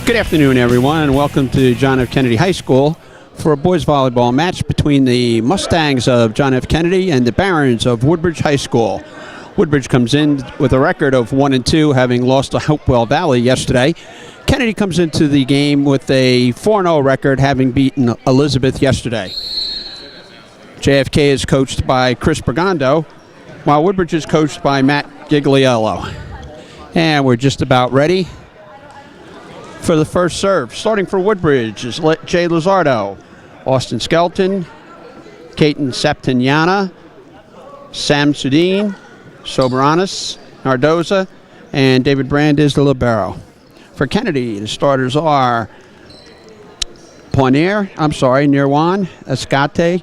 Good afternoon, everyone, and welcome to John F. Kennedy High School for a boys volleyball match between the Mustangs of John F. Kennedy and the Barons of Woodbridge High School. Woodbridge comes in with a record of 1-2, having lost to Hopewell Valley yesterday. Kennedy comes into the game with a 4-0 record, having beaten Elizabeth yesterday. JFK is coached by Chris Bergondo, while Woodbridge is coached by Matt Gigliello. And we're just about ready for the first serve. Starting for Woodbridge is Jay Luzardo, Austin Skelton, Caton Septignana, Sam Sudin, Soberanis, Nardoza, and David Brand is the libero. For Kennedy, the starters are Nirwan, Escate,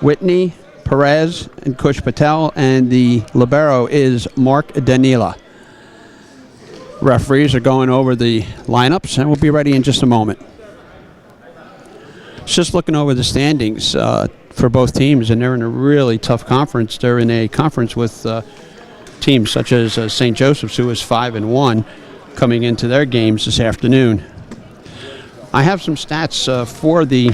Whitney, Perez, and Kush Patel, and the libero is Mark Danila. Referees are going over the lineups, and we'll be ready in just a moment. Just looking over the standings for both teams, and they're in a really tough conference. They're in a conference with teams such as St. Joseph's, who is 5-1, coming into their games this afternoon. I have some stats for the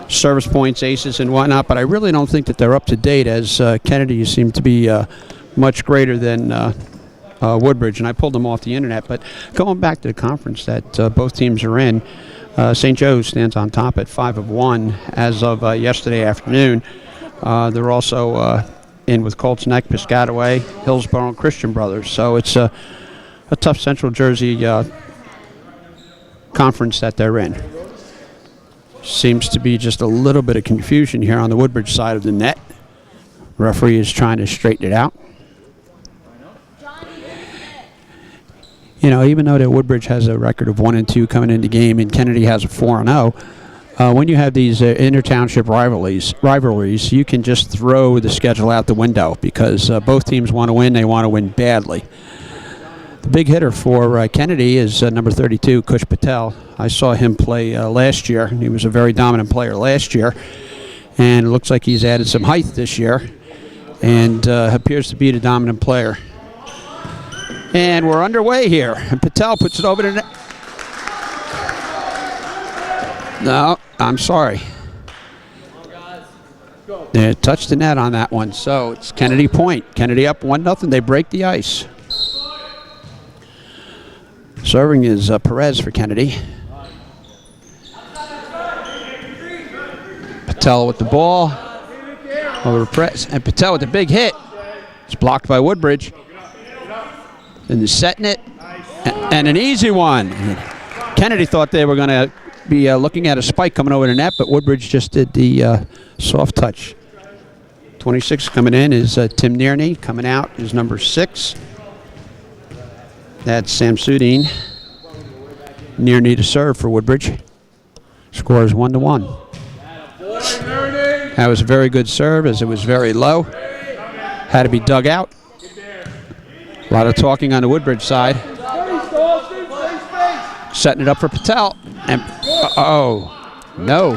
service points, aces, and whatnot, but I really don't think that they're up to date, as Kennedy seem to be much greater than Woodbridge, and I pulled them off the internet. But going back to the conference that both teams are in, St. Joe's stands on top at 5-1 as of yesterday afternoon. They're also in with Colts Neck, Piscataway, Hillsborough, and Christian Brothers. So it's a tough Central Jersey conference that they're in. Seems to be just a little bit of confusion here on the Woodbridge side of the net. Referee is trying to straighten it out. You know, even though that Woodbridge has a record of 1-2 coming into the game, and Kennedy has a 4-0, when you have these inter-township rivalries, you can just throw the schedule out the window, because both teams want to win. They want to win badly. The big hitter for Kennedy is number 32, Kush Patel. I saw him play last year. He was a very dominant player last year, and it looks like he's added some height this year and appears to be the dominant player. And we're underway here. And Patel puts it over the net. No, I'm sorry. They touched the net on that one. So it's Kennedy point. Kennedy up 1-0. They break the ice. Serving is Perez for Kennedy. Patel with the ball. Over Perez. And Patel with the big hit. It's blocked by Woodbridge. And they're setting it, and an easy one. Kennedy thought they were going to be looking at a spike coming over the net, but Woodbridge just did the soft touch. 26 coming in is Tim Nearney. Coming out is number 6. That's Sam Sudin. Nearney to serve for Woodbridge. Score is 1-1. That was a very good serve, as it was very low. Had to be dug out. A lot of talking on the Woodbridge side. Setting it up for Patel. And, no.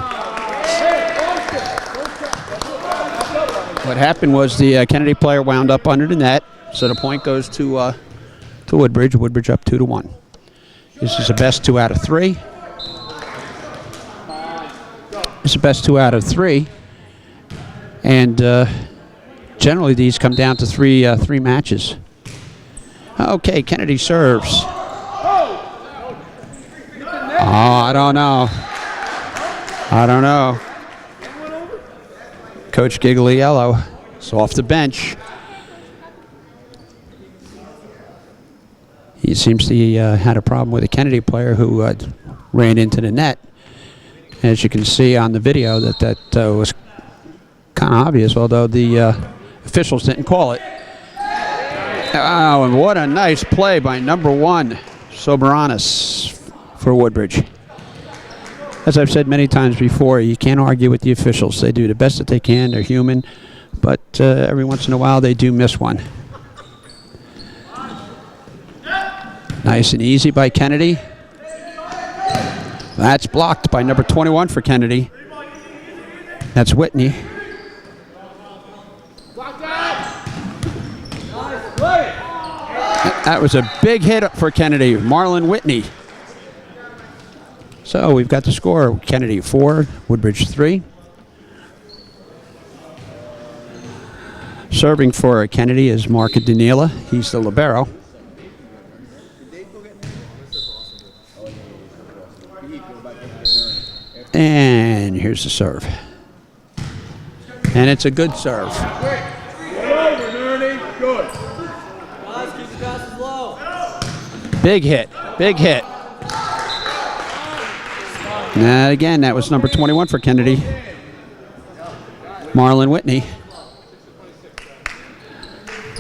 What happened was the Kennedy player wound up under the net, so the point goes to Woodbridge. Woodbridge up 2-1. This is the best 2 out of 3. It's the best 2 out of 3. And generally these come down to three matches. Okay, Kennedy serves. I don't know. Coach Gigliello is off the bench. He seems to had a problem with a Kennedy player who ran into the net. As you can see on the video, that was kind of obvious, although the officials didn't call it. Oh, and what a nice play by number 1, Soberanis, for Woodbridge. As I've said many times before, you can't argue with the officials. They do the best that they can. They're human. But every once in a while, they do miss one. Nice and easy by Kennedy. That's blocked by number 21 for Kennedy. That's Whitney. That was a big hit for Kennedy. Marlon Whitney So we've got the score: Kennedy 4, Woodbridge 3. Serving for Kennedy is Mark Danila. He's the libero. And here's the serve. And it's a good serve. Big hit, big hit. And again, that was number 21 for Kennedy, Marlon Whitney.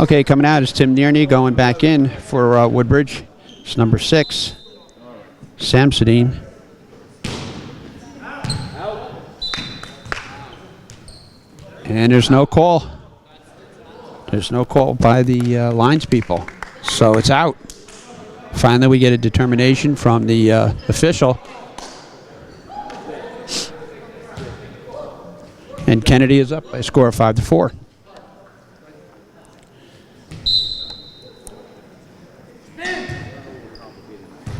Okay, coming out is Tim Nearney, going back in for Woodbridge. It's number 6, Samsudine. And there's no call. There's no call by the lines people. So it's out. Finally, we get a determination from the official. And Kennedy is up by a score of 5-4.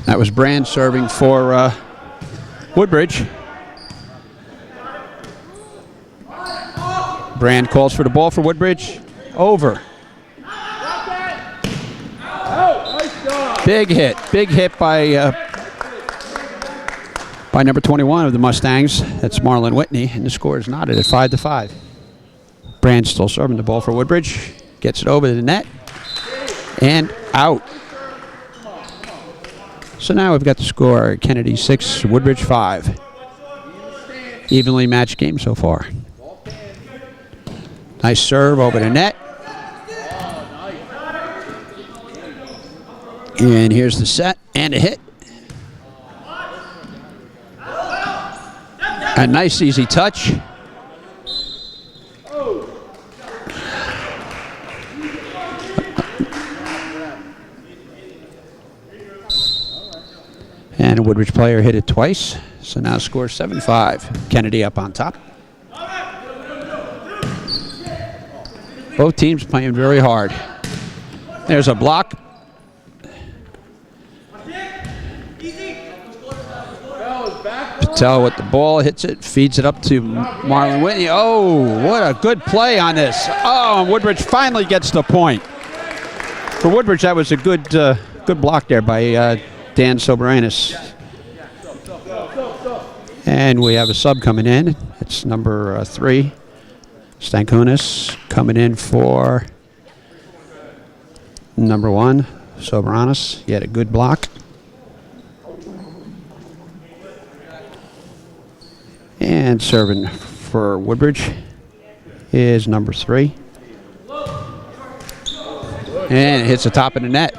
That was Brand serving for Woodbridge. Brand calls for the ball for Woodbridge. Over. Big hit by number 21 of the Mustangs. That's Marlon Whitney, and the score is knotted at 5-5. Brand still serving the ball for Woodbridge. Gets it over to the net and out. So now we've got the score: Kennedy 6, Woodbridge 5. Evenly matched game so far. Nice serve over the net. And here's the set and a hit. A nice easy touch. And a Woodbridge player hit it twice. So now score 7-5. Kennedy up on top. Both teams playing very hard. There's a block. Patel with the ball, hits it, feeds it up to Marlon Whitney. Oh, what a good play on this. Oh, and Woodbridge finally gets the point. For Woodbridge, that was a good block there by Dan Soberanis. And we have a sub coming in. It's number 3. Stankunas coming in for number 1, Soberanis. He had a good block. And serving for Woodbridge is number 3. And it hits the top of the net.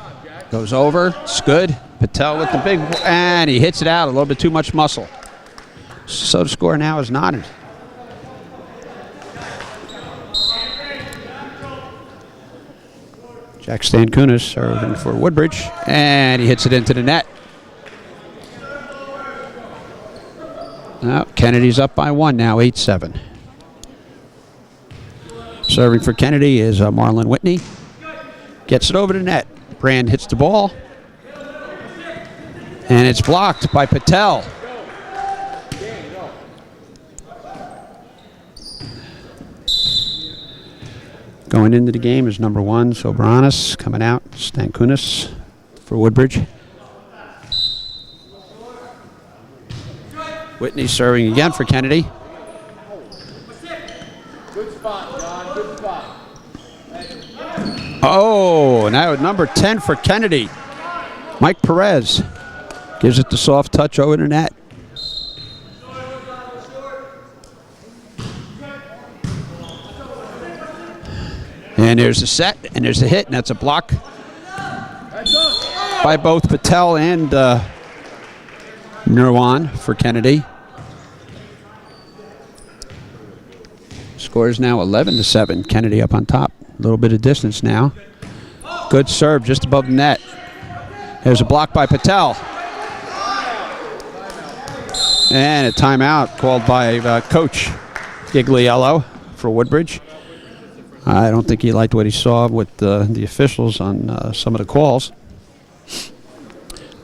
Goes over. It's good. Patel with the big, and he hits it out. A little bit too much muscle. So the score now is knotted. Jack Stankunas serving for Woodbridge, and he hits it into the net. Now Kennedy's up by 1 now, 8-7. Serving for Kennedy is Marlon Whitney. Gets it over the net. Brand hits the ball. And it's blocked by Patel. Going into the game is number 1, Soberanis. Coming out, Stankunas for Woodbridge. Whitney serving again for Kennedy. Good spot, John. Good spot. Oh, now number 10 for Kennedy. Mike Perez gives it the soft touch over the net. And there's a set, and there's a hit, and that's a block by both Patel and Nirwan for Kennedy. Score is now 11-7. Kennedy up on top. A little bit of distance now. Good serve just above the net. There's a block by Patel. And a timeout called by Coach Gigliello for Woodbridge. I don't think he liked what he saw with the officials on some of the calls.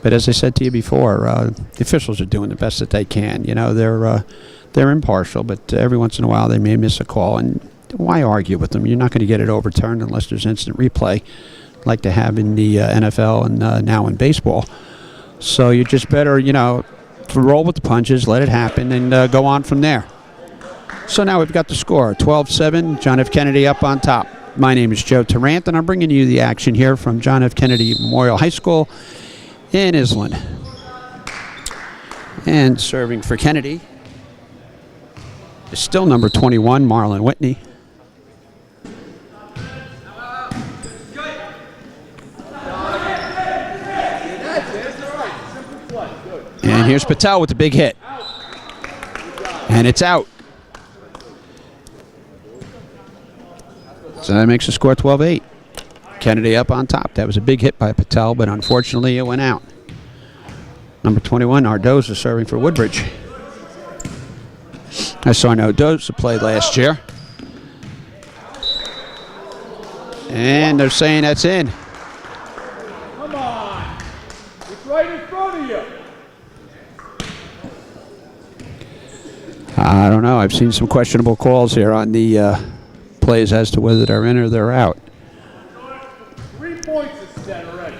But as I said to you before, the officials are doing the best that they can. You know, they're impartial, but every once in a while they may miss a call. And why argue with them? You're not going to get it overturned unless there's instant replay, like they have in the NFL and now in baseball. So you just better, you know, roll with the punches, let it happen, and go on from there. So now we've got the score, 12-7, John F. Kennedy up on top. My name is Joe Tarrant, and I'm bringing you the action here from John F. Kennedy Memorial High School in Island. And serving for Kennedy is still number 21, Marlon Whitney. And here's Patel with the big hit. And it's out. So that makes the score 12-8. Kennedy up on top. That was a big hit by Patel, but unfortunately it went out. Number 21, Ardoza serving for Woodbridge. I saw Ardoza play last year. And they're saying that's in. Come on. It's right in front of you. I don't know. I've seen some questionable calls here on the plays as to whether they're in or they're out. 3 points instead already.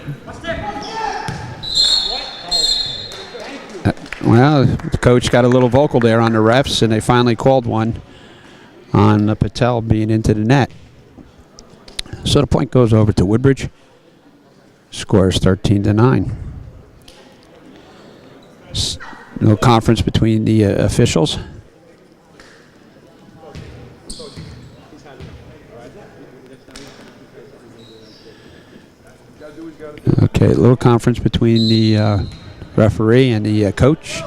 Well, the coach got a little vocal there on the refs, and they finally called one on Patel being into the net. So the point goes over to Woodbridge. Score is 13-9. No conference between the officials. Okay, a little conference between the referee and the coach.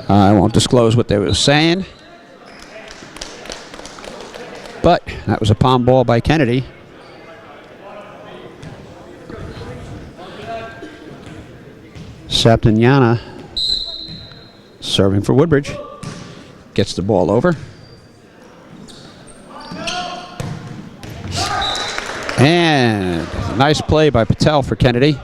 I won't disclose what they were saying. But that was a palm ball by Kennedy. Saptanyana serving for Woodbridge. Gets the ball over. And nice play by Patel for Kennedy.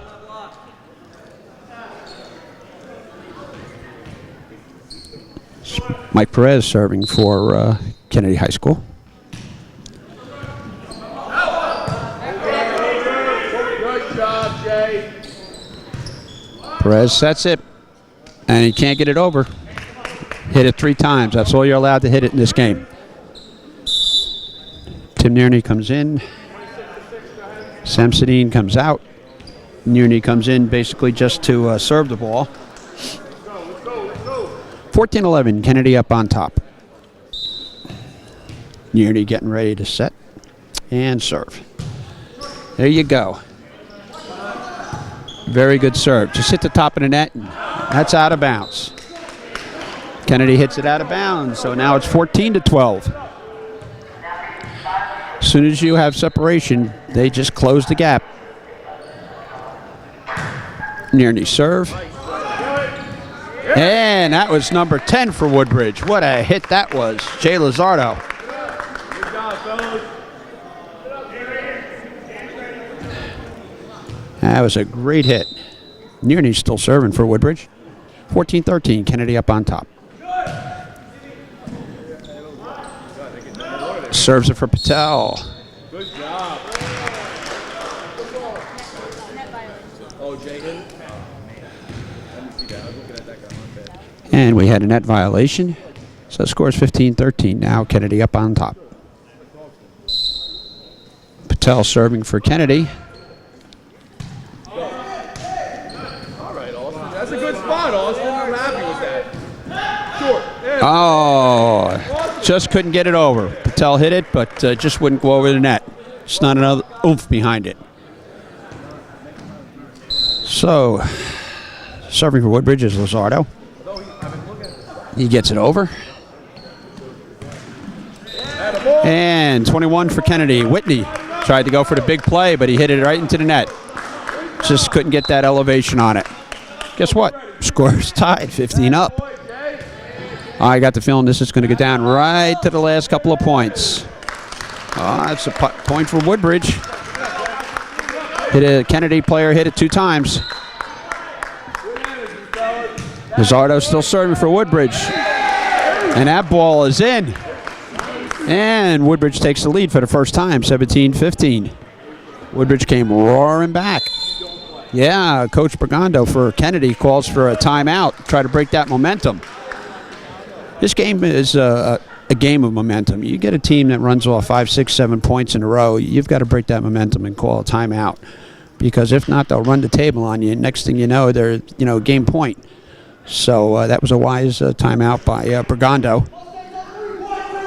Mike Perez serving for Kennedy High School. Good job, Jay. Perez sets it, and he can't get it over. Hit it 3 times. That's all you're allowed to hit it in this game. Tim Nearney comes in. Samsonine comes out. Nearney comes in basically just to serve the ball. 14-11, Kennedy up on top. Nearney getting ready to set and serve. There you go. Very good serve. Just hit the top of the net, and that's out of bounds. Kennedy hits it out of bounds, so now it's 14-12. As soon as you have separation, they just close the gap. Nearney serve. And that was number 10 for Woodbridge. What a hit that was. Jay Lizardo. Good job, fellas. That was a great hit. Nearney's still serving for Woodbridge. 14-13, Kennedy up on top. Serves it for Patel. Good job. Oh, Jay. And we had a net violation. So the score is 15-13. Now Kennedy up on top. Patel serving for Kennedy. All right, Austin. That's a good spot, Austin. I'm happy with that. Short. There. Oh, just couldn't get it over. Patel hit it, but just wouldn't go over the net. Just not another oomph behind it. So, serving for Woodbridge is Lizardo. He gets it over. And 21 for Kennedy. Whitney tried to go for the big play, but he hit it right into the net. Just couldn't get that elevation on it. Guess what? Score's tied, 15 up. I got the feeling this is going to get down right to the last couple of points. That's a point for Woodbridge. Kennedy player hit it 2 times. Lizardo still serving for Woodbridge. And that ball is in. And Woodbridge takes the lead for the first time, 17-15. Woodbridge came roaring back. Yeah, Coach Bergando for Kennedy calls for a timeout, try to break that momentum. This game is a game of momentum. You get a team that runs off 5, 6, 7 points in a row, you've got to break that momentum and call a timeout. Because if not, they'll run the table on you. Next thing you know, they're game point. So that was a wise timeout by Bergando.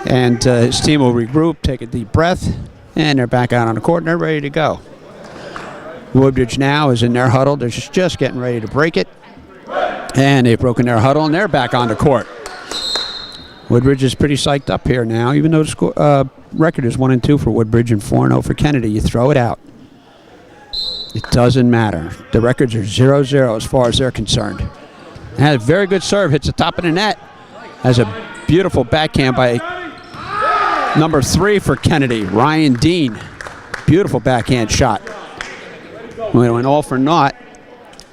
And his team will regroup, take a deep breath, and they're back out on the court and they're ready to go. Woodbridge now is in their huddle. They're just getting ready to break it. And they've broken their huddle and they're back on the court. Woodbridge is pretty psyched up here now, even though the record is 1-2 for Woodbridge and 4-0 for Kennedy. You throw it out. It doesn't matter. The records are 0-0 as far as they're concerned. And has a very good serve, hits the top of the net. Has a beautiful backhand by number 3 for Kennedy, Ryan Dean. Beautiful backhand shot. We went all for naught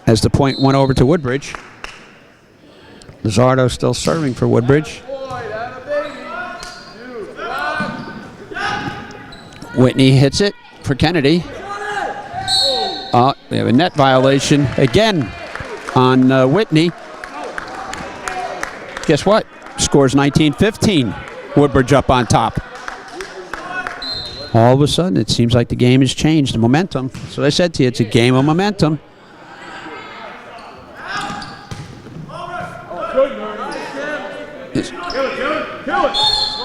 as the point went over to Woodbridge. Lizardo still serving for Woodbridge. Whitney hits it for Kennedy. We have a net violation again on Whitney. Guess what? Scores 19-15. Woodbridge up on top. All of a sudden, it seems like the game has changed, the momentum. So I said to you, it's a game of momentum.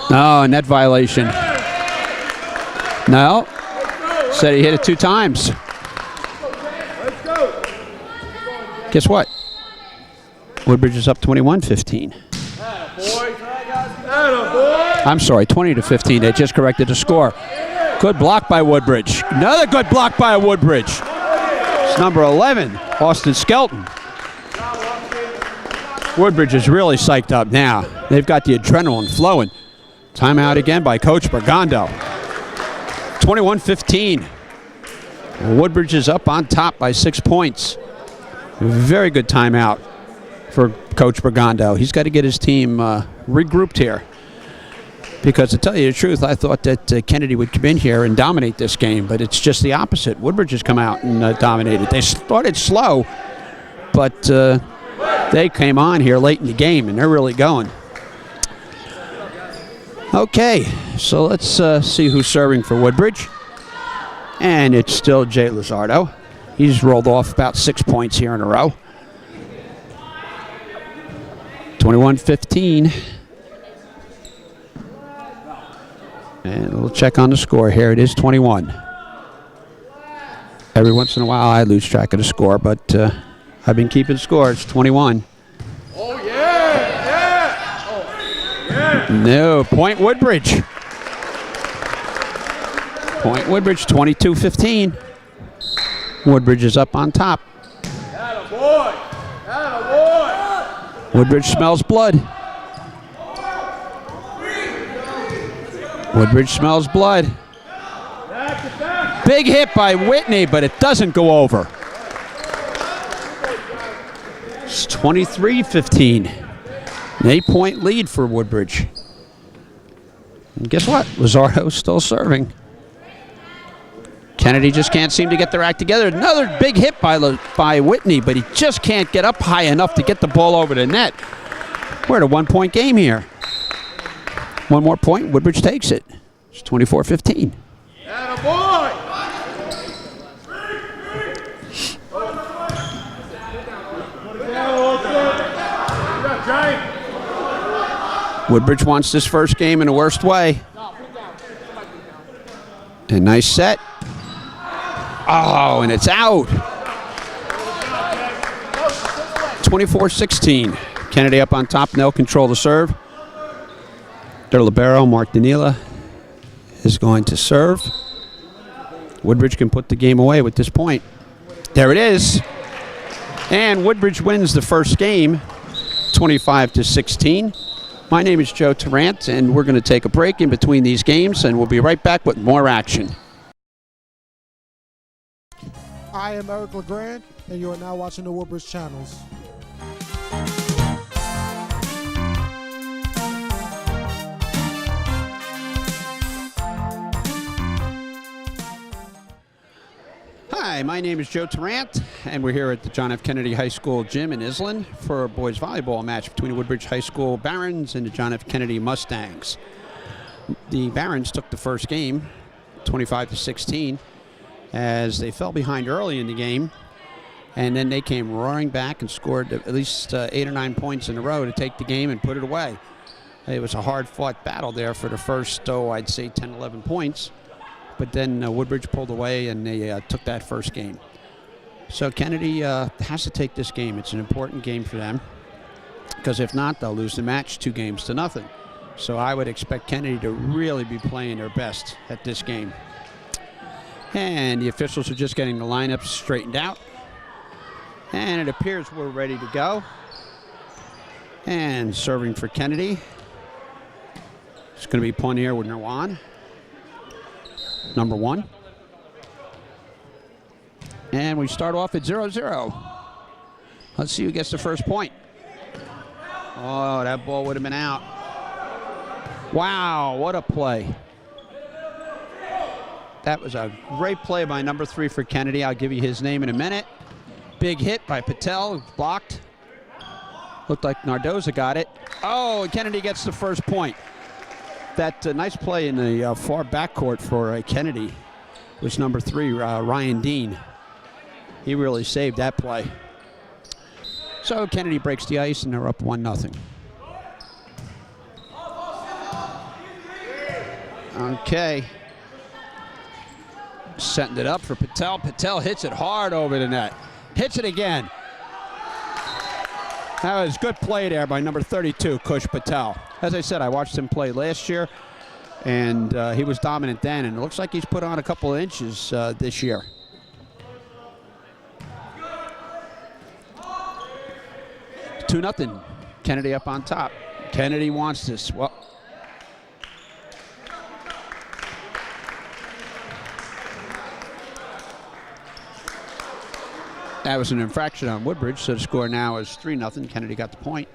No, net violation. No. Said he hit it 2 times. Guess what? Woodbridge is up 21-15. I'm sorry, 20-15. They just corrected the score. Good block by Woodbridge. Another good block by Woodbridge. It's number 11, Austin Skelton. Woodbridge is really psyched up now. They've got the adrenaline flowing. Timeout again by Coach Bergando. 21-15. Woodbridge is up on top by 6 points. Very good timeout for Coach Bergando. He's got to get his team regrouped here. Because to tell you the truth, I thought that Kennedy would come in here and dominate this game, but it's just the opposite. Woodbridge has come out and dominated. They started slow, but they came on here late in the game, and they're really going. Okay, so let's see who's serving for Woodbridge. And it's still Jay Lizardo. He's rolled off about 6 points here in a row. 21-15. And we'll check on the score here. It is 21. Every once in a while I lose track of the score, but I've been keeping score. It's 21. Oh, yeah! Yeah! Oh, yeah! No, point Woodbridge. Point Woodbridge, 22-15. Woodbridge is up on top. Attaboy! Attaboy! Woodbridge smells blood. Woodbridge smells blood. Big hit by Whitney, but it doesn't go over. It's 23-15. An 8-point lead for Woodbridge. And guess what? Lizardo's still serving. Kennedy just can't seem to get their act together. Another big hit by Whitney, but he just can't get up high enough to get the ball over the net. We're at a 1-point game here. One more point, Woodbridge takes it. It's 24-15. Attaboy! Woodbridge wants this first game in the worst way. A nice set. Oh, and it's out. 24-16. Kennedy up on top, and they'll control the serve. Their libero, Mark Danila, is going to serve. Woodbridge can put the game away with this point. There it is. And Woodbridge wins the first game, 25-16. My name is Joe Tarrant, and we're going to take a break in between these games, and we'll be right back with more action. I am Eric LeGrand, and you are now watching the Woodbridge channels. Hi, my name is Joe Tarrant, and we're here at the John F. Kennedy High School gym in Island for a boys volleyball match between the Woodbridge High School Barons and the John F. Kennedy Mustangs. The Barons took the first game, 25-16, as they fell behind early in the game, and then they came roaring back and scored at least 8 or 9 points in a row to take the game and put it away. It was a hard-fought battle there for the first, I'd say 10, 11 points. But then Woodbridge pulled away and they took that first game. So Kennedy has to take this game. It's an important game for them, because if not, they'll lose the match 2-0. So I would expect Kennedy to really be playing their best at this game. And the officials are just getting the lineups straightened out. And it appears we're ready to go. And serving for Kennedy, it's going to be Ponier with Nerwan. Number 1. And we start off at 0-0. Let's see who gets the first point. Oh, that ball would have been out. Wow, what a play. That was a great play by number 3 for Kennedy. I'll give you his name in a minute. Big hit by Patel, blocked. Looked like Nardoza got it. Oh, and Kennedy gets the first point. That nice play in the far backcourt for Kennedy was number 3, Ryan Dean. He really saved that play. So Kennedy breaks the ice and they're up 1-0. Okay. Setting it up for Patel. Patel hits it hard over the net. Hits it again. That was good play there by number 32, Kush Patel. As I said, I watched him play last year, and he was dominant then, and it looks like he's put on a couple of inches this year. It's 2-0. Kennedy up on top. Kennedy wants this. Well, that was an infraction on Woodbridge, so the score now is 3-0. Kennedy got the point.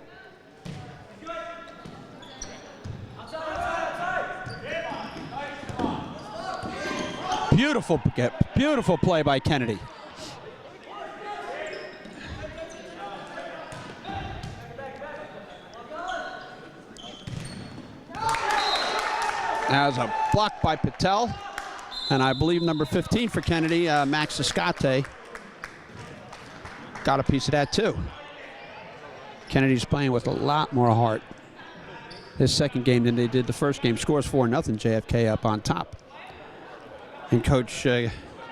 Beautiful play by Kennedy. That was a block by Patel, and I believe number 15 for Kennedy, Max Escate, got a piece of that too. Kennedy's playing with a lot more heart this second game than they did the first game. Scores 4-0, JFK up on top. And Coach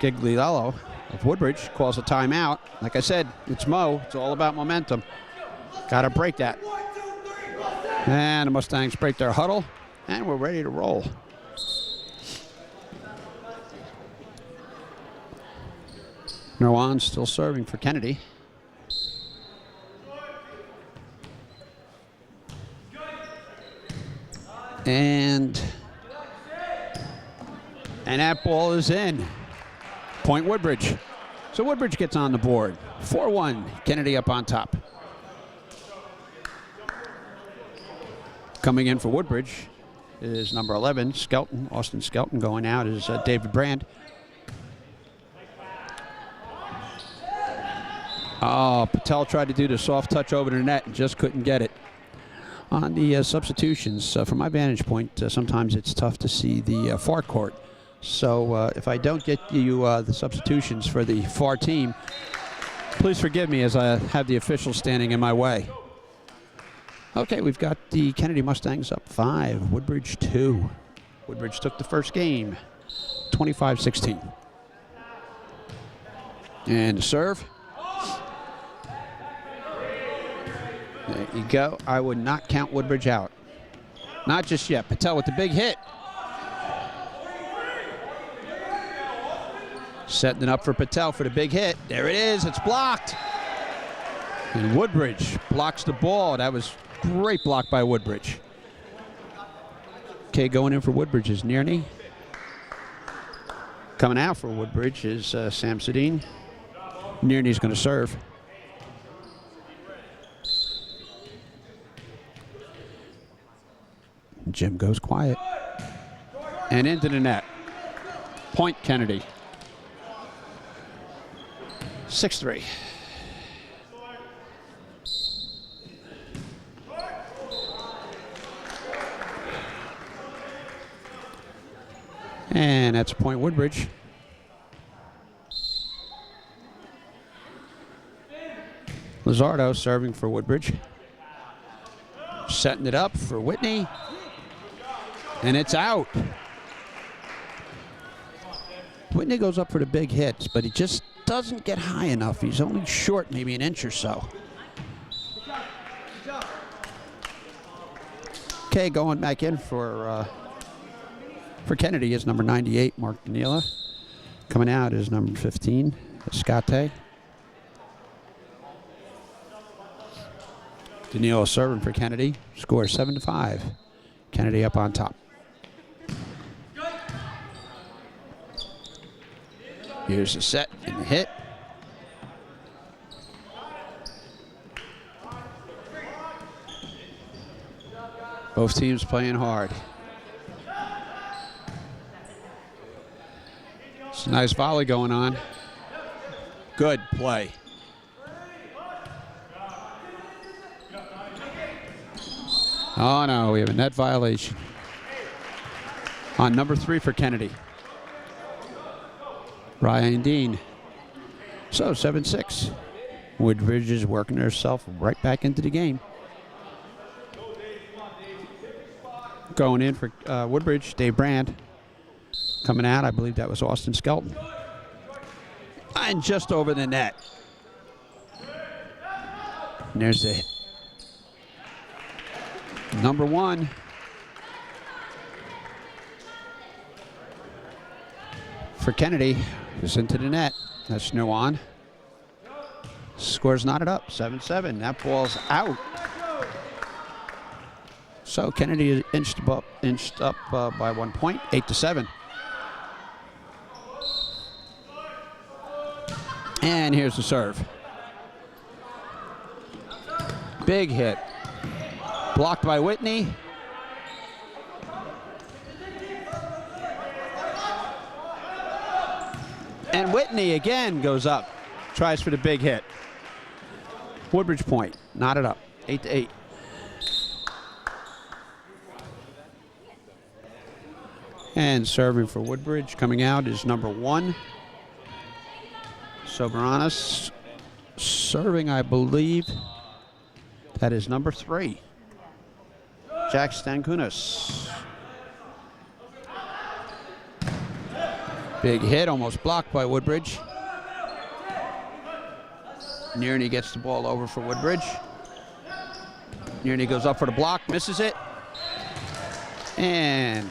Gigliello of Woodbridge calls a timeout. Like I said, it's Mo. It's all about momentum. Got to break that. And the Mustangs break their huddle, and we're ready to roll. Nerwan's still serving for Kennedy. And that ball is in. Point Woodbridge. So Woodbridge gets on the board. 4-1. Kennedy up on top. Coming in for Woodbridge is number 11, Skelton. Austin Skelton. Going out is David Brand. Oh, Patel tried to do the soft touch over the net and just couldn't get it. On the substitutions, from my vantage point, sometimes it's tough to see the far court. So if I don't get you the substitutions for the far team, please forgive me as I have the officials standing in my way. Okay, we've got the Kennedy Mustangs up 5, Woodbridge 2. Woodbridge took the first game, 25-16. And serve. There you go. I would not count Woodbridge out. Not just yet. Patel with the big hit. Setting it up for Patel for the big hit. There it is. It's blocked. And Woodbridge blocks the ball. That was great block by Woodbridge. Okay, going in for Woodbridge is Nearney. Coming out for Woodbridge is Sam Sedin. Nearney's going to serve. Jim goes quiet. And into the net. Point Kennedy. 6-3. And that's a point, Woodbridge. Lizardo serving for Woodbridge. Setting it up for Whitney. And it's out. Whitney goes up for the big hits, but he just doesn't get high enough. He's only short maybe an inch or so. Okay, going back in for Kennedy is number 98, Mark Danila. Coming out is number 15, Escate. Danilo serving for Kennedy. Score 7-5. Kennedy up on top. Here's the set and the hit. Both teams playing hard. It's a nice volley going on. Good play. Oh no, we have a net violation on number 3 for Kennedy. Ryan Dean. So 7-6. Woodbridge is working herself right back into the game. Going in for Woodbridge, Dave Brand. Coming out, I believe that was Austin Skelton. And just over the net. And there's the hit. Number 1. For Kennedy, is into the net. That's no on. Score's knotted up, 7-7. That ball's out. So Kennedy is inched up by 1 point, 8-7. And here's the serve. Big hit. Blocked by Whitney. And Whitney again goes up. Tries for the big hit. Woodbridge point. Knotted up. 8-8. And serving for Woodbridge. Coming out is number 1. Soberanis. Serving, I believe, that is number 3. Jack Stankunas. Big hit, almost blocked by Woodbridge. Nearney gets the ball over for Woodbridge. Nearney goes up for the block, misses it. And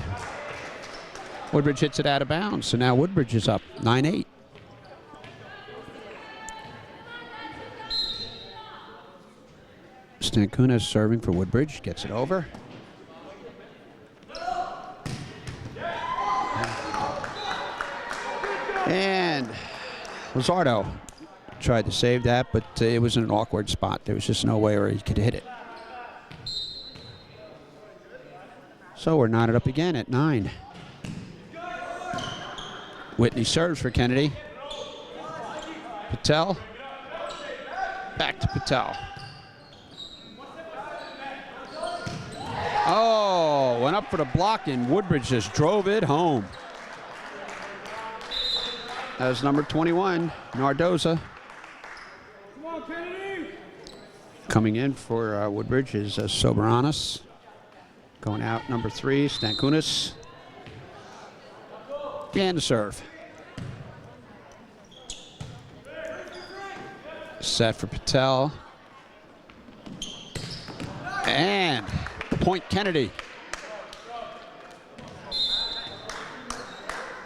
Woodbridge hits it out of bounds. So now Woodbridge is up 9-8. Stankunas serving for Woodbridge, gets it over. And Lizardo tried to save that, but it was in an awkward spot. There was just no way where he could hit it. So we're knotted up again at 9. Whitney serves for Kennedy. Patel. Back to Patel. Oh, went up for the block and Woodbridge just drove it home. That was number 21, Nardoza. Come on, Kennedy. Coming in for Woodbridge is Soberanis. Going out, number 3, Stankunas. And the serve. Set for Patel. And point Kennedy.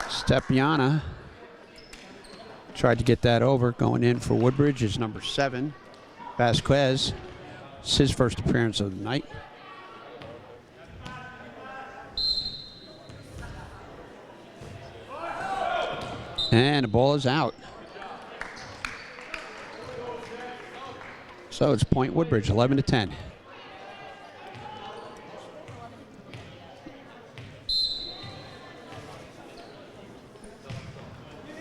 Stepiana tried to get that over. Going in for Woodbridge is number 7, Vasquez. It's his first appearance of the night. And the ball is out. So it's point Woodbridge, 11-10.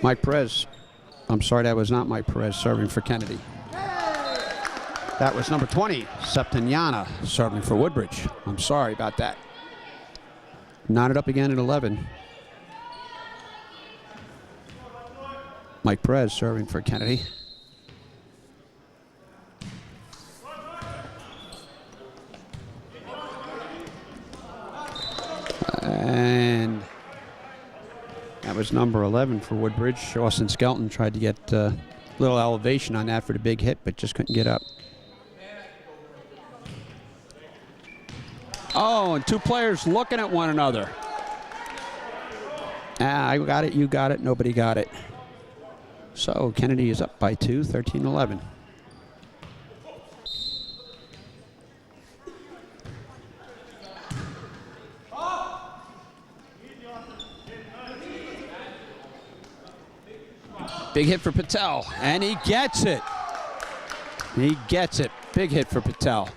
Mike Perez I'm sorry, that was not Mike Perez serving for Kennedy. That was number 20, Septimiana, serving for Woodbridge. I'm sorry about that. Knotted up again at 11. Mike Perez serving for Kennedy. And that was number 11 for Woodbridge. Austin Skelton tried to get a little elevation on that for the big hit, but just couldn't get up. Oh, and two players looking at one another. I got it, you got it, nobody got it. So Kennedy is up by 2, 13-11. Big hit for Patel, and he gets it. He gets it. Big hit for Patel.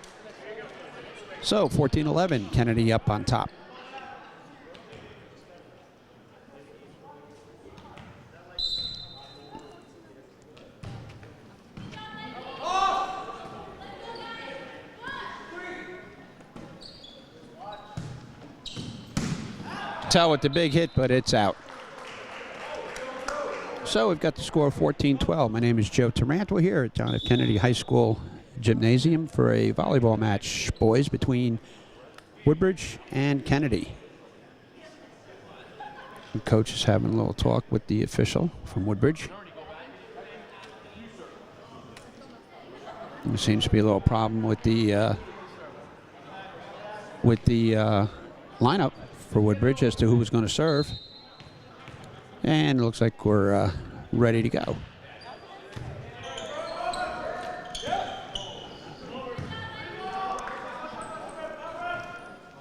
So 14-11, Kennedy up on top. Patel with the big hit, but it's out. So we've got the score 14-12. My name is Joe Tarant. We're here at John F. Kennedy High School Gymnasium for a volleyball match, boys, between Woodbridge and Kennedy. The coach is having a little talk with the official from Woodbridge. There seems to be a little problem with the lineup for Woodbridge as to who was going to serve. And it looks like we're ready to go.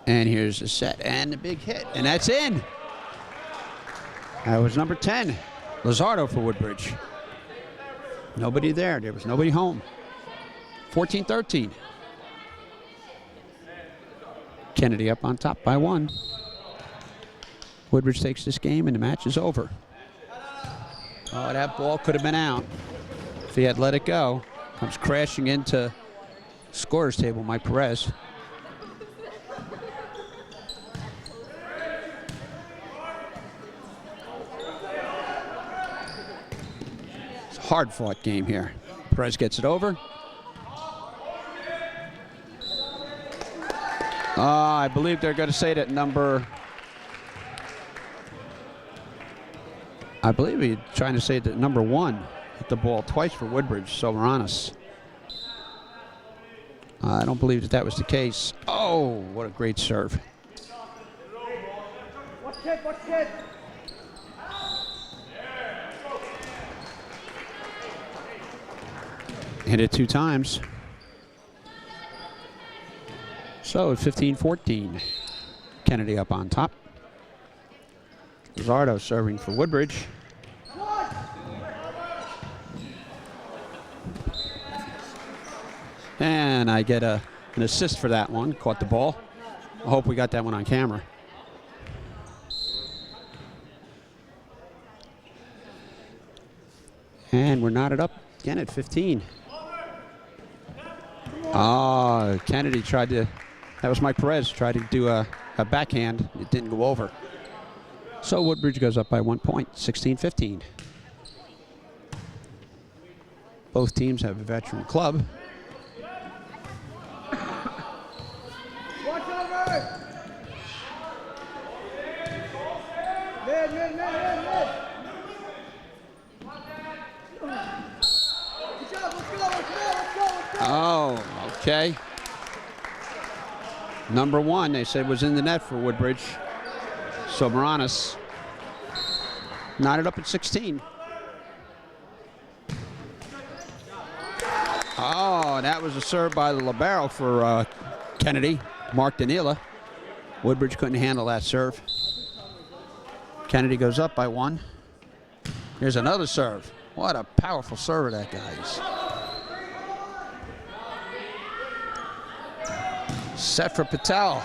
And here's the set and the big hit, and that's in. That was number 10, Lizardo for Woodbridge. Nobody there. There was nobody home. 14-13. Kennedy up on top by 1. Woodbridge takes this game, and the match is over. Oh, that ball could have been out if he had let it go. Comes crashing into scorer's table, Mike Perez. It's a hard-fought game here. Perez gets it over. I believe they're going to say that number... I believe he's trying to say that number 1 hit the ball twice for Woodbridge, Soberanis. I don't believe that was the case. Oh, what a great serve. Watch it. Hit it 2 times. So at 15-14, Kennedy up on top. Lizardo serving for Woodbridge. And I get an assist for that one. Caught the ball. I hope we got that one on camera. And we're knotted up again at 15. Oh, Kennedy tried to, that was Mike Perez, tried to do a backhand. It didn't go over. So Woodbridge goes up by 1 point, 16-15. Both teams have a veteran club. Watch over! Mid. Good job, let's go. Oh, okay. Number 1, they said, was in the net for Woodbridge. Soberanis knotted up at 16. Oh, that was a serve by the libero for Kennedy, Mark Danila. Woodbridge couldn't handle that serve. Kennedy goes up by 1. Here's another serve. What a powerful server that guy is. Set for Patel,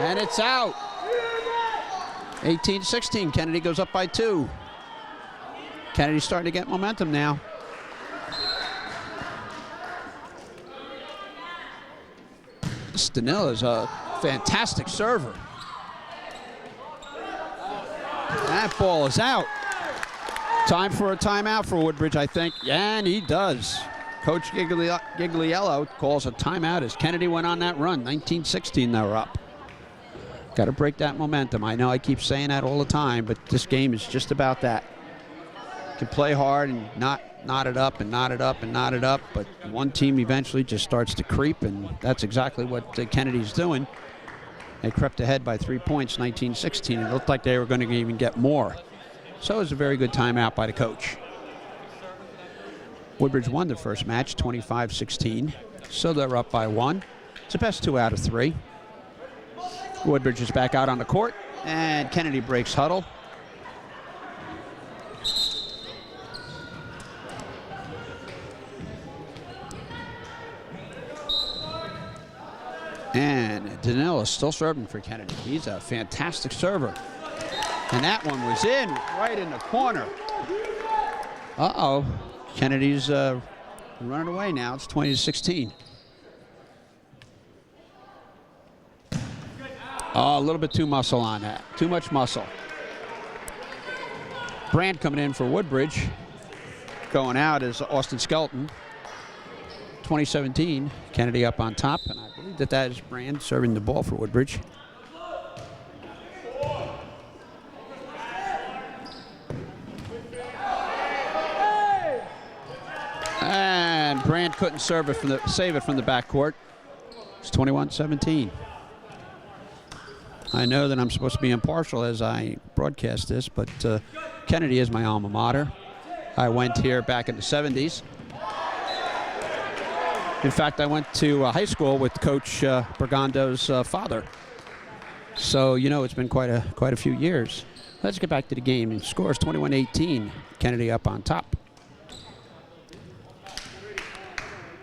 and it's out. 18-16, Kennedy goes up by 2. Kennedy's starting to get momentum now. Stanilla's a fantastic server. That ball is out. Time for a timeout for Woodbridge, I think. Yeah, and he does. Coach Gigliello calls a timeout as Kennedy went on that run. 19-16 they were up. Got to break that momentum. I know I keep saying that all the time, but this game is just about that. You can play hard and knot it up and knot it up and knot it up, but one team eventually just starts to creep, and that's exactly what Kennedy's doing. They crept ahead by 3 points, 19-16. It looked like they were going to even get more. So it was a very good timeout by the coach. Woodbridge won the first match, 25-16. So they're up by 1. It's the best 2 out of 3. Woodbridge is back out on the court, and Kennedy breaks huddle. And Danilo is still serving for Kennedy. He's a fantastic server. And that one was in, right in the corner. Uh-oh. Kennedy's running away now. It's 20-16. Oh, a little bit too muscle on that. Too much muscle. Brand coming in for Woodbridge. Going out is Austin Skelton. 2017. Kennedy up on top, and I believe that is Brand serving the ball for Woodbridge. And Brand couldn't save it from the backcourt. It's 21-17. I know that I'm supposed to be impartial as I broadcast this, but Kennedy is my alma mater. I went here back in the 70s. In fact, I went to high school with Coach Bergando's father. So, you know, it's been quite a few years. Let's get back to the game. The score is 21-18. Kennedy up on top.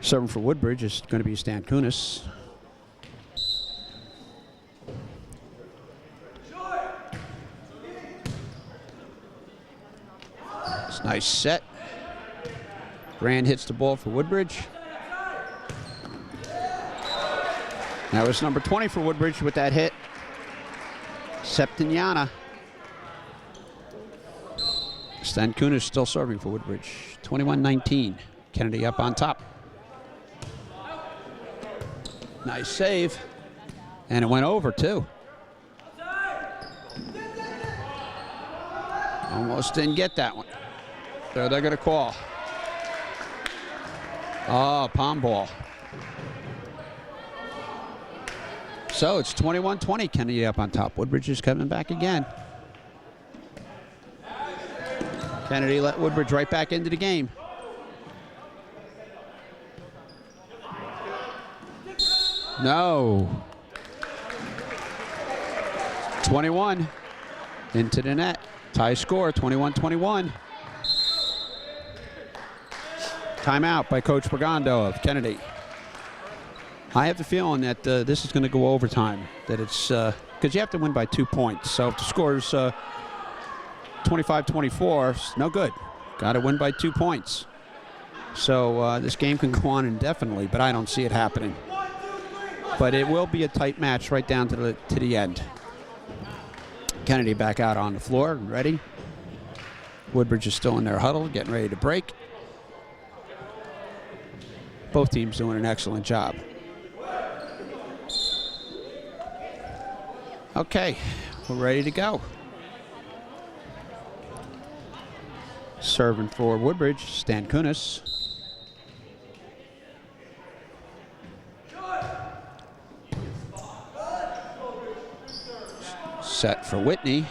Serving for Woodbridge is going to be Stan Kunis. It's a nice set. Brand hits the ball for Woodbridge. That was number 20 for Woodbridge with that hit. Septignana. Stan Kunis still serving for Woodbridge. 21-19. Kennedy up on top. Nice save. And it went over, too. Almost didn't get that one. So they're going to call. Oh, palm ball. So it's 21-20. Kennedy up on top. Woodbridge is coming back again. Kennedy let Woodbridge right back into the game. No. 21 into the net. Tie score, 21-21. Timeout by Coach Bergando of Kennedy. I have the feeling that this is going to go overtime. That it's because you have to win by 2 points. So if the score is 25-24, no good. Got to win by 2 points. So this game can go on indefinitely, but I don't see it happening. But it will be a tight match right down to the end. Kennedy back out on the floor, ready. Woodbridge is still in their huddle, getting ready to break. Both teams doing an excellent job. Okay, we're ready to go. Serving for Woodbridge, Stan Kunis. Set for Whitney.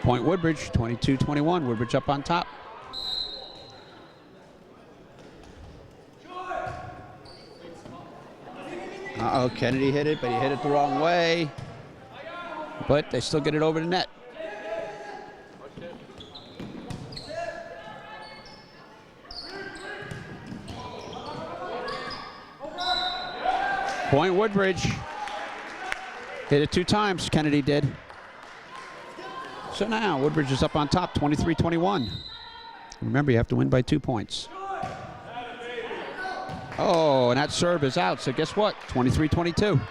Point Woodbridge, 22-21. Woodbridge up on top. Uh-oh, Kennedy hit it, but he hit it the wrong way. But they still get it over the net. Point Woodbridge. Hit it 2 times, Kennedy did. So now Woodbridge is up on top, 23-21. Remember, you have to win by 2 points. Oh, and that serve is out, so guess what? 23-22.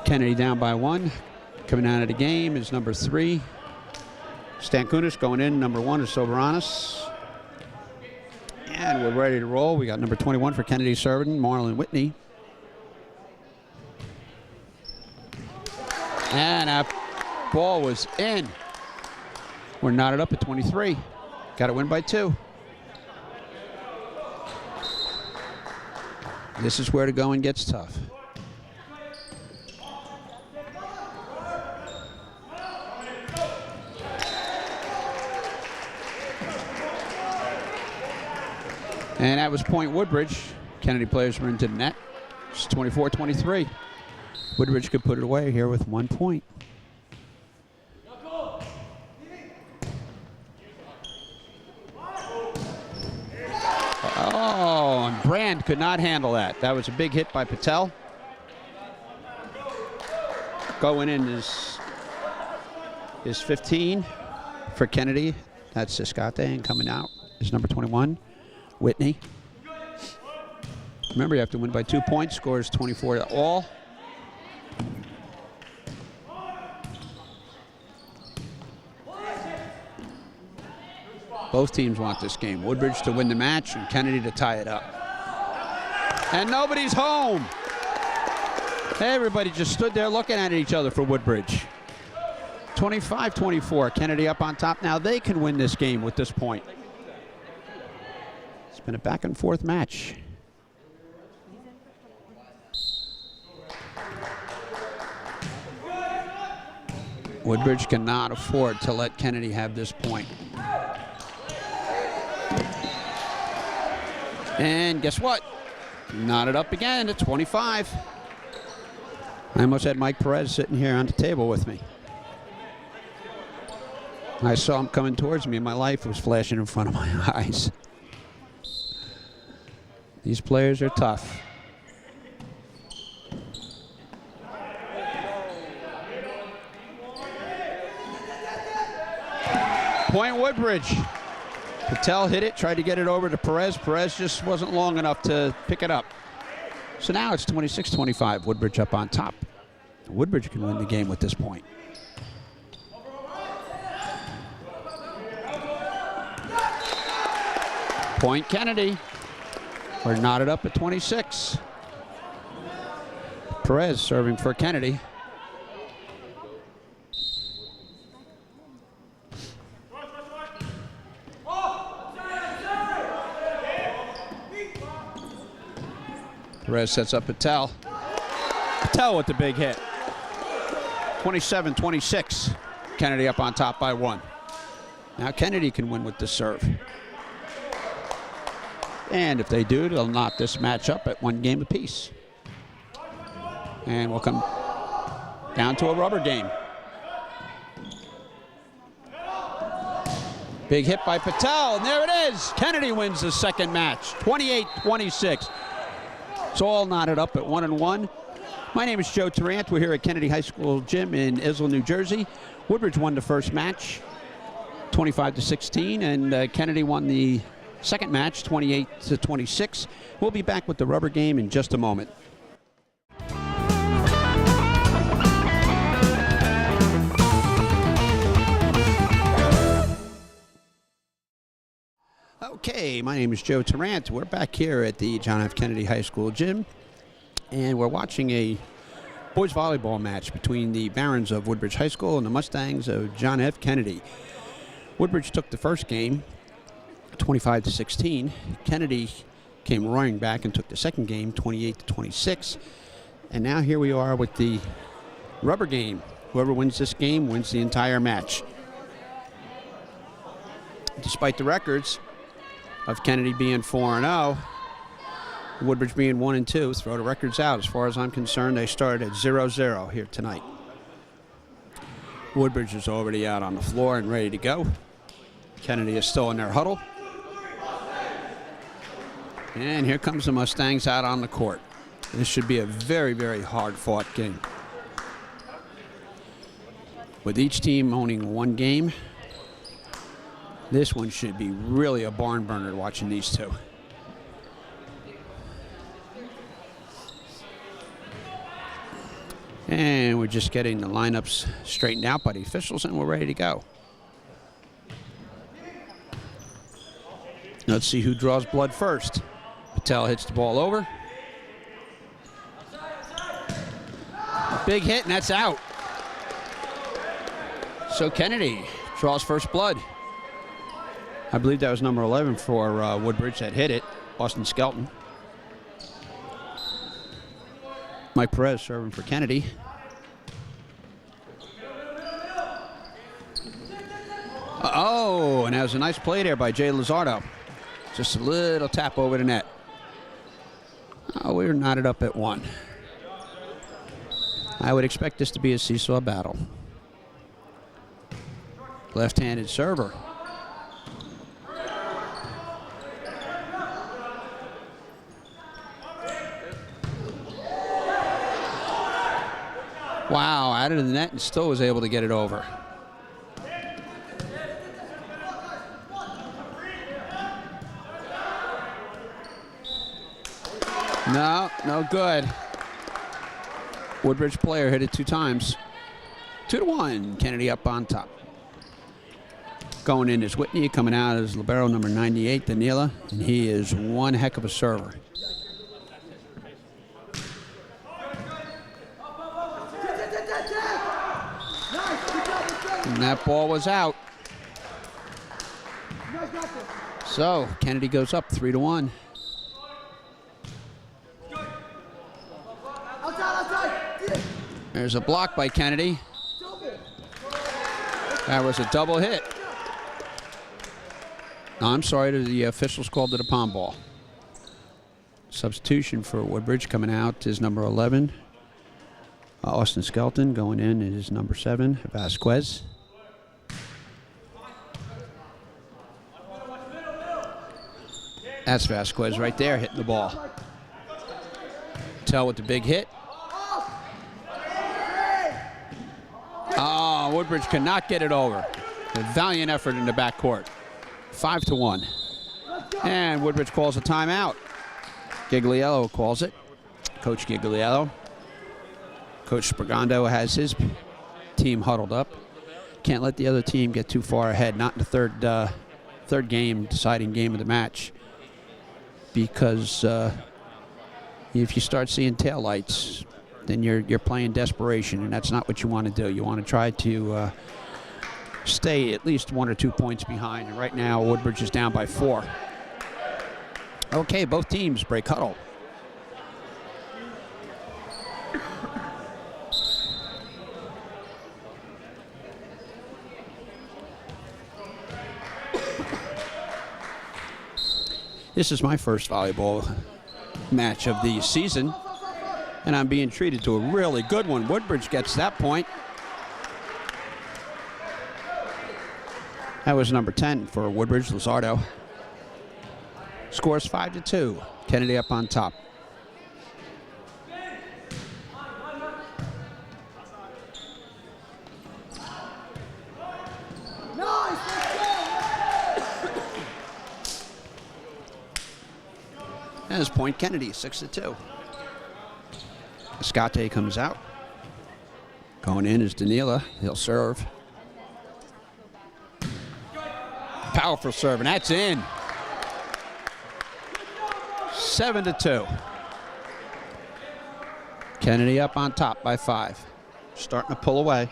Kennedy down by 1. Coming out of the game is number 3. Stankunas going in. Number 1 is Soberanis. And we're ready to roll. We got number 21 for Kennedy serving, Marlon Whitney. And that ball was in. We're knotted up at 23. Got to win by 2. This is where the going gets tough. And that was point Woodbridge. Kennedy players were into the net. It's 24-23. Woodbridge could put it away here with 1 point. Oh, and Brand could not handle that. That was a big hit by Patel. Going in is 15 for Kennedy. That's Ciscate, and coming out is number 21, Whitney. Remember, you have to win by 2 points. Score is 24-all. Both teams want this game. Woodbridge to win the match and Kennedy to tie it up. And nobody's home. Everybody just stood there looking at each other for Woodbridge. 25-24. Kennedy up on top. Now they can win this game with this point. It's been a back and forth match. Woodbridge cannot afford to let Kennedy have this point. And guess what? Knotted up again at 25. I almost had Mike Perez sitting here on the table with me. I saw him coming towards me and my life was flashing in front of my eyes. These players are tough. Point Woodbridge. Patel hit it, tried to get it over to Perez. Perez just wasn't long enough to pick it up. So now it's 26-25. Woodbridge up on top. Woodbridge can win the game with this point. Point Kennedy. We're knotted up at 26. Perez serving for Kennedy. Perez sets up Patel. Patel with the big hit. 27-26. Kennedy up on top by 1. Now Kennedy can win with the serve. And if they do, they'll knock this match up at 1 game apiece. And we'll come down to a rubber game. Big hit by Patel, and there it is. Kennedy wins the second match, 28-26. It's all knotted up at 1-1. My name is Joe Tarrant. We're here at Kennedy High School Gym in Isle, New Jersey. Woodbridge won the first match, 25-16, and Kennedy won the second match, 28-26. We'll be back with the rubber game in just a moment. Okay, my name is Joe Tarrant. We're back here at the John F. Kennedy High School Gym, and we're watching a boys volleyball match between the Barons of Woodbridge High School and the Mustangs of John F. Kennedy. Woodbridge took the first game, 25-16. Kennedy came roaring back and took the second game, 28-26. And now here we are with the rubber game. Whoever wins this game wins the entire match. Despite the records of Kennedy being 4-0, Woodbridge being 1-2, throw the records out. As far as I'm concerned, they started at 0-0 here tonight. Woodbridge is already out on the floor and ready to go. Kennedy is still in their huddle. And here comes the Mustangs out on the court. This should be a very, very hard-fought game. With each team owning one game, this one should be really a barn burner watching these two. And we're just getting the lineups straightened out by the officials, and we're ready to go. Let's see who draws blood first. Patel hits the ball over. A big hit, and that's out. So Kennedy draws first blood. I believe that was number 11 for Woodbridge that hit it, Austin Skelton. Mike Perez serving for Kennedy. Oh, and that was a nice play there by Jay Luzardo. Just a little tap over the net. Oh, we were knotted up at 1. I would expect this to be a seesaw battle. Left-handed server. Wow, out of the net and still was able to get it over. No, no good. Woodbridge player hit it 2 times. 2-1, Kennedy up on top. Going in is Whitney, coming out is libero number 98, Danila, and he is one heck of a server. And that ball was out. So Kennedy goes up 3-1. There's a block by Kennedy. That was a double hit. No, I'm sorry, the officials called it a palm ball. Substitution for Woodbridge coming out is number 11. Austin Skelton. Going in is number 7, Vasquez. That's Vasquez right there hitting the ball. Tell with the big hit. Oh, Woodbridge cannot get it over. A valiant effort in the backcourt. 5-1. And Woodbridge calls a timeout. Gigliello calls it. Coach Gigliello. Coach Sbrigando has his team huddled up. Can't let the other team get too far ahead. Not in the third game, deciding game of the match. Because if you start seeing taillights, then you're playing desperation, and that's not what you want to do. You want to try to stay at least 1 or 2 points behind. And right now, Woodbridge is down by 4. Okay, both teams break huddle. This is my first volleyball match of the season, and I'm being treated to a really good one. Woodbridge gets that point. That was number 10 for Woodbridge, Luzardo. Scores 5-2. Kennedy up on top. And his point Kennedy, 6-2. Escate comes out. Going in is Danila. He'll serve. Powerful serve, and that's in. 7-2. Kennedy up on top by 5. Starting to pull away.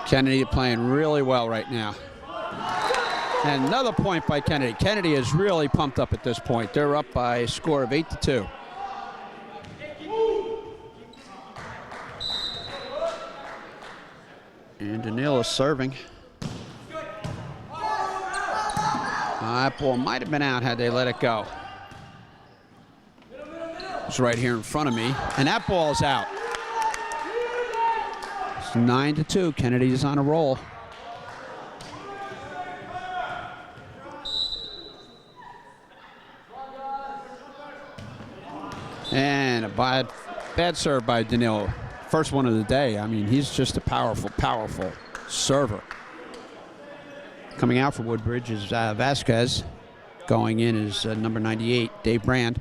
Kennedy playing really well right now. And another point by Kennedy. Kennedy is really pumped up at this point. They're up by a score of 8-2. And Danilo serving. That ball might have been out had they let it go. It's right here in front of me, and that ball's out. It's 9-2. Kennedy's on a roll. And a bad serve by Danilo. First one of the day. I mean, he's just a powerful, powerful server. Coming out for Woodbridge is Vasquez. Going in is number 98, Dave Brand.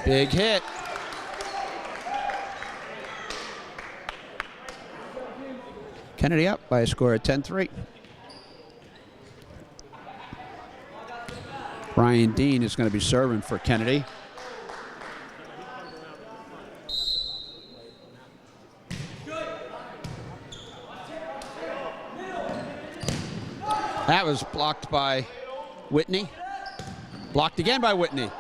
Big hit. Kennedy up by a score of 10-3. Ryan Dean is going to be serving for Kennedy. That was blocked by Whitney. Blocked again by Whitney.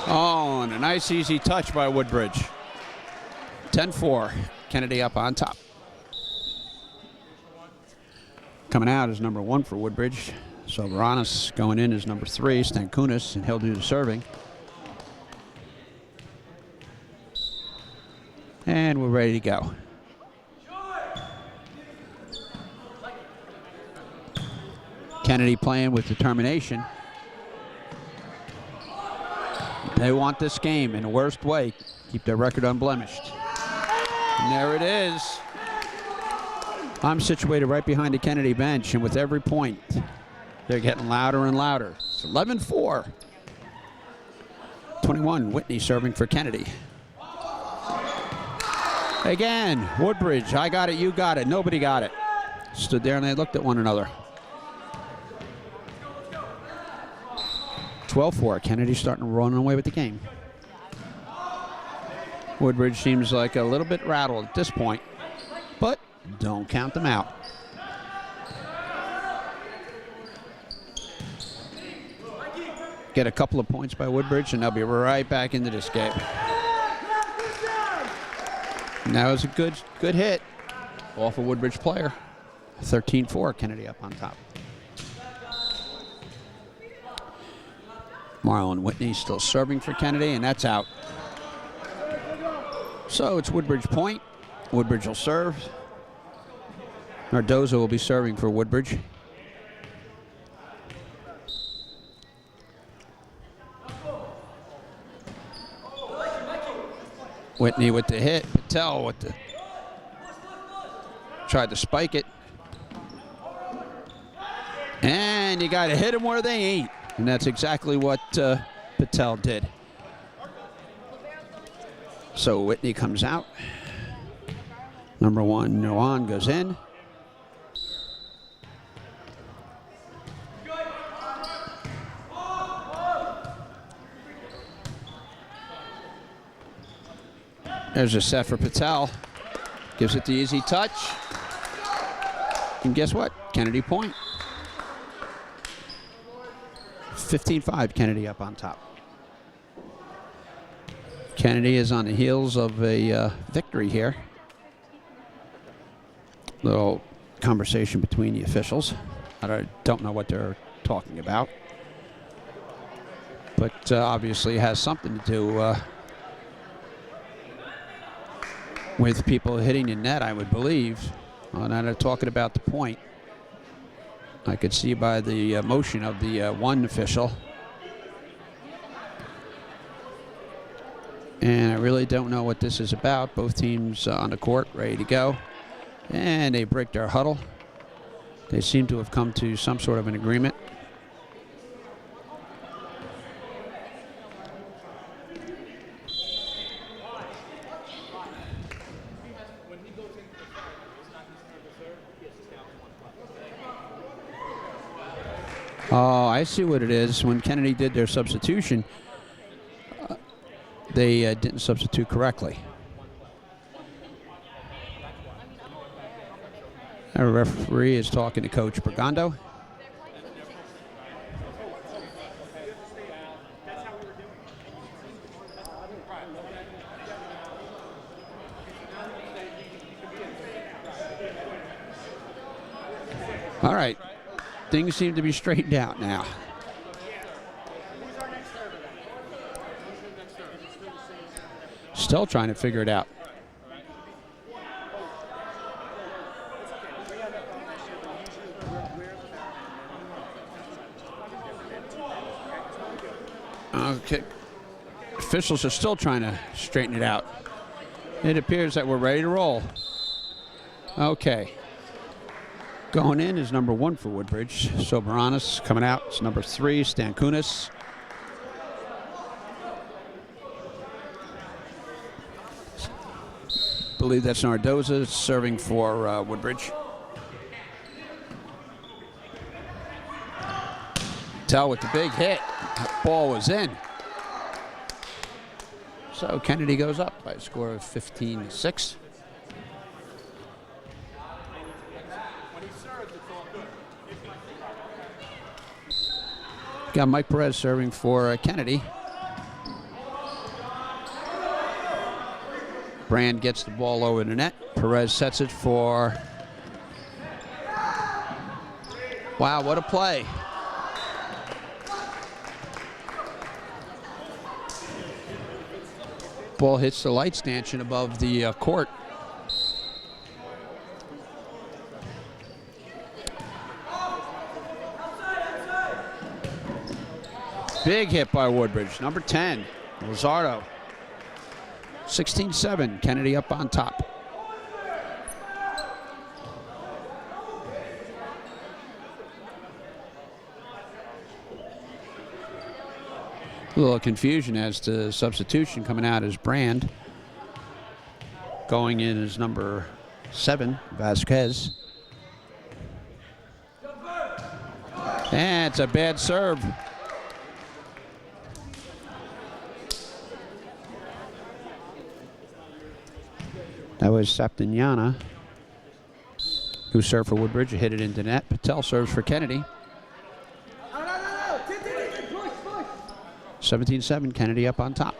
Oh, and a nice easy touch by Woodbridge. 10-4. Kennedy up on top. Coming out is number 1 for Woodbridge. So Varanis going in is number 3, Stankunas, and he'll do the serving. And we're ready to go. Kennedy playing with determination. They want this game in the worst way. Keep their record unblemished. And there it is. I'm situated right behind the Kennedy bench, and with every point, they're getting louder and louder. It's 11-4. 21, Whitney serving for Kennedy. Again, Woodbridge, I got it, you got it, nobody got it. Stood there and they looked at one another. 12-4, Kennedy starting to run away with the game. Woodbridge seems like a little bit rattled at this point, but don't count them out. Get a couple of points by Woodbridge and they'll be right back into this game. And that was a good hit off a Woodbridge player. 13-4, Kennedy up on top. Marlon Whitney still serving for Kennedy, and that's out. So it's Woodbridge point. Woodbridge will serve. Nardoza will be serving for Woodbridge. Whitney with the hit. Patel with the tried to spike it. And you got to hit them where they ain't. And that's exactly what Patel did. So Whitney comes out. Number 1, Noan goes in. There's a set for Patel. Gives it the easy touch. And guess what? Kennedy point. 15-5, Kennedy up on top. Kennedy is on the heels of a victory here. Little conversation between the officials. I don't know what they're talking about. But obviously it has something to do with people hitting the net, I would believe. Now they're talking about the point. I could see by the motion of the one official. And I really don't know what this is about. Both teams on the court, ready to go. And they break their huddle. They seem to have come to some sort of an agreement. Oh, I see what it is. When Kennedy did their substitution, they didn't substitute correctly. Our referee is talking to Coach Bergando. All right, things seem to be straightened out now. Still trying to figure it out. Okay, officials are still trying to straighten it out. It appears that we're ready to roll. Okay. Going in is number 1 for Woodbridge. Soberanis. Coming out is number 3, Stankunas. Believe that's Nardoza serving for Woodbridge. Tell with the big hit. That ball was in. So Kennedy goes up by a score of 15-6. Got Mike Perez serving for Kennedy. Brand gets the ball over the net. Perez sets it for... Wow, what a play. Ball hits the light stanchion above the court. Big hit by Woodbridge. Number 10, Lizardo. 16-7, Kennedy up on top. A little confusion as to substitution. Coming out as Brand. Going in is number 7, Vasquez. And it's a bad serve. That was Saptignana, who served for Woodbridge, hit it into net. Patel serves for Kennedy. 17-7, Kennedy up on top.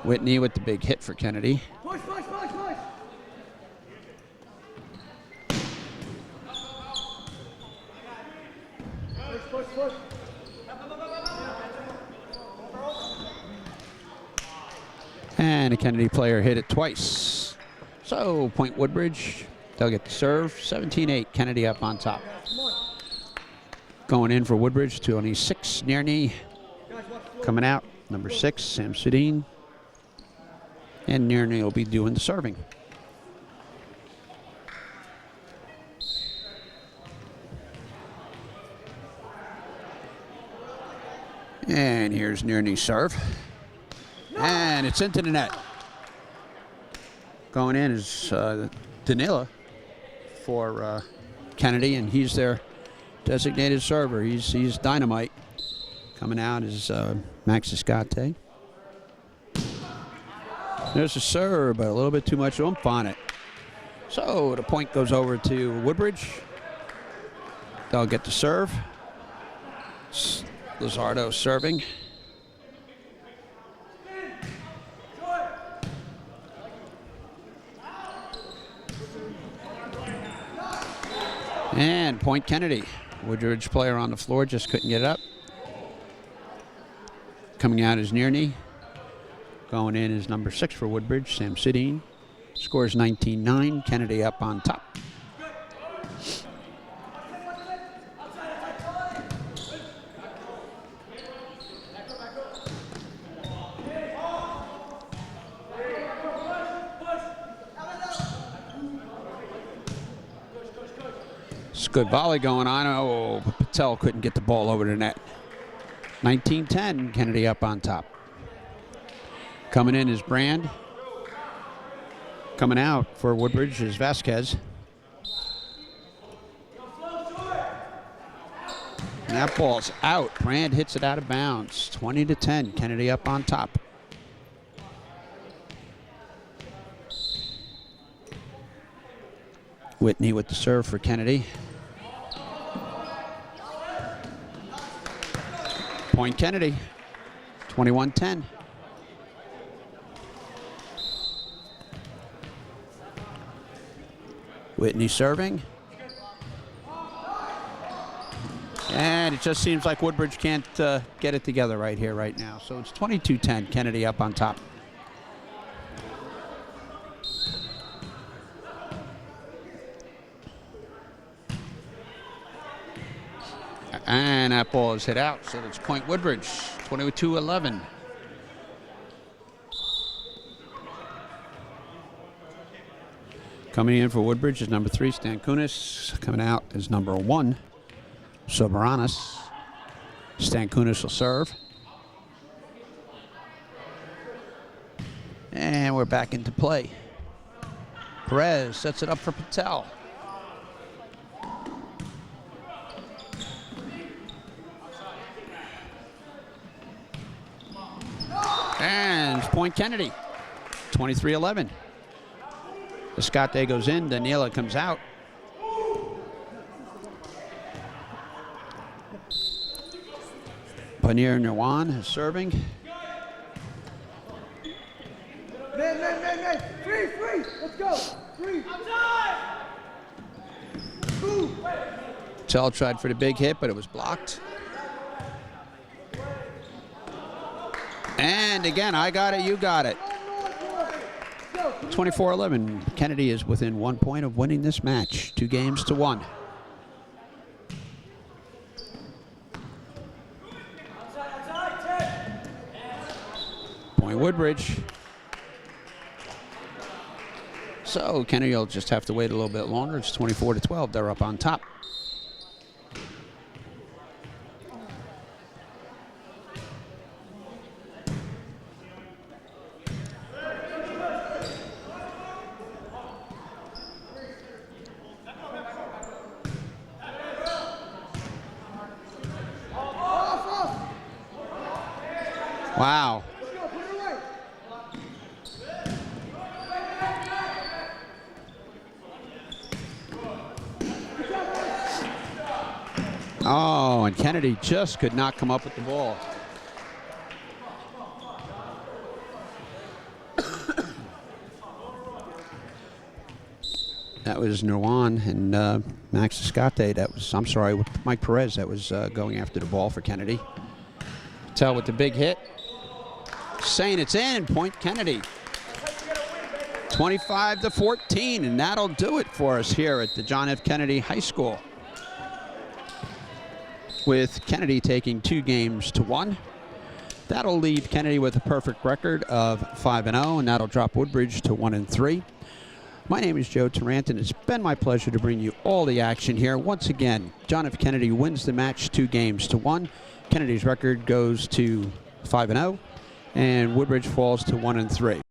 Whitney with the big hit for Kennedy. Push, push, push, push. Push, push, push. And a Kennedy player hit it twice. So, point Woodbridge. They'll get the serve. 17-8, Kennedy up on top. Going in for Woodbridge, 26, Nearney. Coming out, number 6, Sam Sedin. And Nearney will be doing the serving. And here's Nearney's serve. And it's into the net. Going in is Danila for Kennedy, and he's their designated server. He's dynamite. Coming out is Max Escate. There's a serve, but a little bit too much oomph on it. So the point goes over to Woodbridge. They'll get the serve. Lizardo serving. And point Kennedy. Woodbridge player on the floor, just couldn't get it up. Coming out is Nearney. Going in is number 6 for Woodbridge, Sam Sedin. Scores 19-9, Kennedy up on top. It's a good volley going on. Oh, but Patel couldn't get the ball over the net. 19-10, Kennedy up on top. Coming in is Brand. Coming out for Woodbridge is Vasquez. And that ball's out. Brand hits it out of bounds. 20-10, Kennedy up on top. Whitney with the serve for Kennedy. Point Kennedy, 21-10. Whitney serving. And it just seems like Woodbridge can't get it together right here, right now. So it's 22-10, Kennedy up on top. And that ball is hit out, so it's point Woodbridge, 22-11. Coming in for Woodbridge is number 3, Stankunas. Coming out is number 1, Soberanis. Stankunas will serve. And we're back into play. Perez sets it up for Patel. And point Kennedy, 23-11. Escate goes in, Danila comes out. Panir Nirwan is serving. Man. Free. Let's go. Free. Patel tried for the big hit, but it was blocked. And again, I got it, you got it. 24-11. Kennedy is within 1 point of winning this match, 2-1. Point Woodbridge. So Kennedy will just have to wait a little bit longer. It's 24-12. They're up on top. Wow. Oh, and Kennedy just could not come up with the ball. That was Nirwan and Max Escate. That was, I'm sorry, Mike Perez that was going after the ball for Kennedy. Patel with the big hit. Saying it's in, point Kennedy. 25-14, and that'll do it for us here at the John F. Kennedy High School. With Kennedy taking 2-1. That'll leave Kennedy with a perfect record of 5-0, and that'll drop Woodbridge to 1-3. My name is Joe Tarrant, and it's been my pleasure to bring you all the action here. Once again, John F. Kennedy wins the match 2-1. Kennedy's record goes to 5-0, and Woodbridge falls to 1-3.